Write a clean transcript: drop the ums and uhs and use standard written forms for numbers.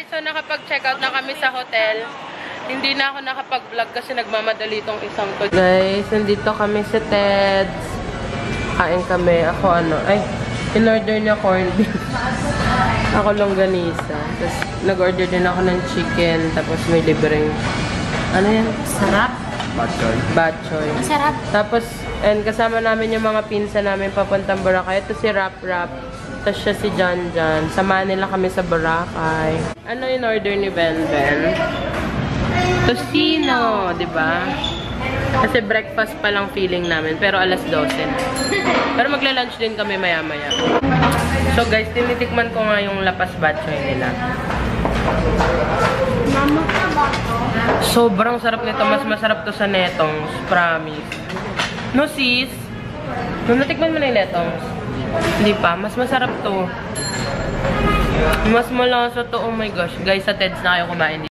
So, nakapag-check out na kami sa hotel. Hindi na ako nakapag-vlog kasi nagmamadali itong isang to. Guys, nandito kami sa Ted's. Kain kami. Ako in-order niya corned beef. Ako longganisa. Tapos, nag-order din ako ng chicken. Tapos, may libreng, yan? Sarap. Bad choy. Masarap. Tapos, and kasama namin yung mga pinsa namin papuntang Boracay. Ito si Rap Rap. Tapos siya si John John. Samahan nila kami sa Boracay. Ano yung order ni Ben Ben? Tocino, di ba? Kasi breakfast pa lang feeling namin. Pero alas 12 na. Pero magla-lunch din kami maya-maya. So guys, tinitikman ko nga yung lapas batchoy nila. Sobrang sarap nito. Mas masarap to sa Netongs. Promise. No sis? Nung natikman mo na yung Netongs? Hindi pa. Mas masarap to. Mas malasa to. Oh my gosh. Guys, sa Ted's na kayo kumain dito.